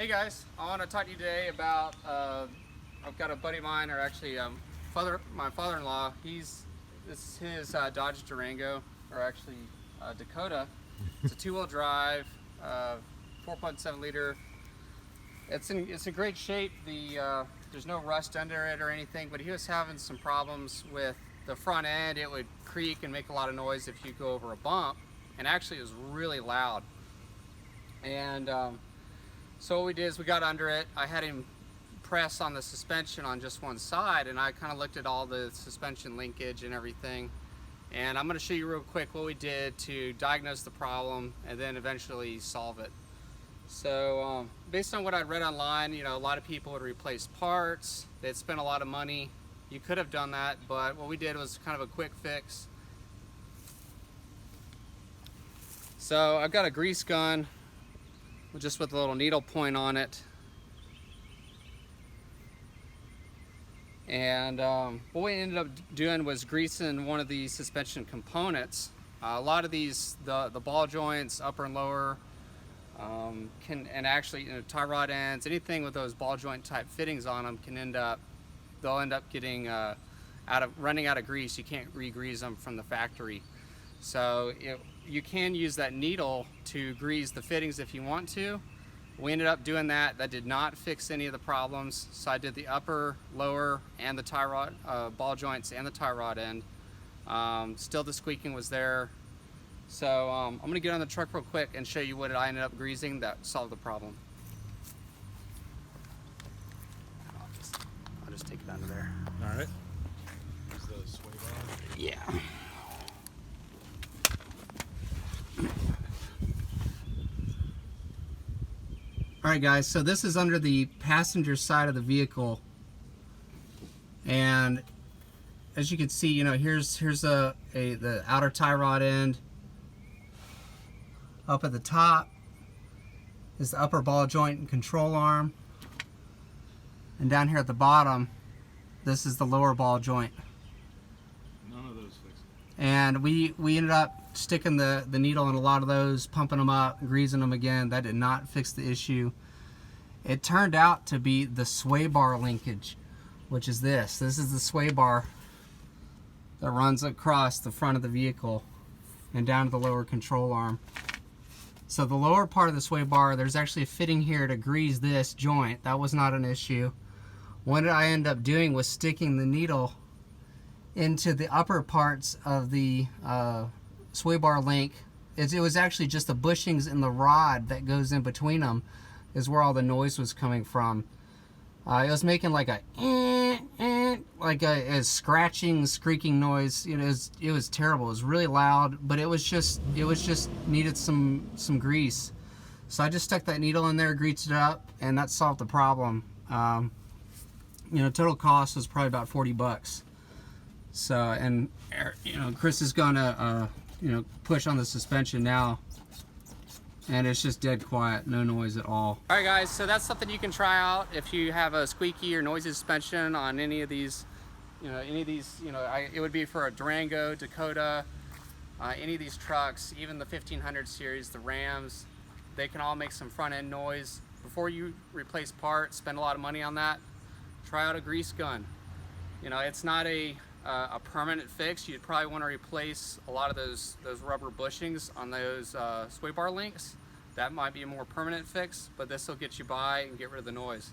Hey guys, I want to talk to you today about, I've got a buddy of mine, or actually my father-in-law, this is his Dodge Durango, or actually Dakota. It's a two-wheel drive, 4.7 liter. It's in great shape. There's no rust under it or anything, but he was having some problems with the front end. It would creak and make a lot of noise if you go over a bump, and actually it was really loud. And so what we did is we got under it. I had him press on the suspension on just one side, and I kind of looked at all the suspension linkage and everything. And I'm going to show you real quick what we did to diagnose the problem and then eventually solve it. So based on what I'd read online, a lot of people would replace parts. They'd spend a lot of money. You could have done that, but what we did was kind of a quick fix. So I've got a grease gun just with a little needle point on it. And what we ended up doing was greasing one of the suspension components. A lot of these, the ball joints, upper and lower, and actually tie rod ends, anything with those ball joint type fittings on them they'll end up getting running out of grease. You can't re-grease them from the factory. So you can use that needle to grease the fittings if you want to. We ended up doing that. That did not fix any of the problems. So I did the upper, lower, and the tie rod, ball joints and the tie rod end. Still the squeaking was there. So I'm gonna get on the truck real quick and show you what I ended up greasing that solved the problem. I'll just take it under there. All right. Is the sway bar? Yeah. Alright guys, so this is under the passenger side of the vehicle, and as you can see, here's the outer tie rod end. Up at the top is the upper ball joint and control arm, and down here at the bottom, this is the lower ball joint. None of those fixed. And we ended up sticking the needle in a lot of those, pumping them up, greasing them again. That did not fix the issue. It turned out to be the sway bar linkage, which is this. This is the sway bar that runs across the front of the vehicle and down to the lower control arm. So the lower part of the sway bar, there's actually a fitting here to grease this joint. That was not an issue. What I ended up doing was sticking the needle into the upper parts of the sway bar link. It was actually just the bushings in the rod that goes in between them is where all the noise was coming from. It was making like a scratching, squeaking noise. It was terrible. It was really loud, but it was just needed some grease. So I just stuck that needle in there, greased it up, and that solved the problem. Total cost was probably about 40 bucks. So, and Chris is gonna push on the suspension now, and it's just dead quiet, no noise at all. All right guys, so that's something you can try out if you have a squeaky or noisy suspension on any of these, it would be for a Durango, Dakota, any of these trucks, even the 1500 series, the Rams. They can all make some front end noise. Before you replace parts, spend a lot of money on that, try out a grease gun. It's not a permanent fix. You'd probably want to replace a lot of those rubber bushings on those sway bar links. That might be a more permanent fix, but this will get you by and get rid of the noise.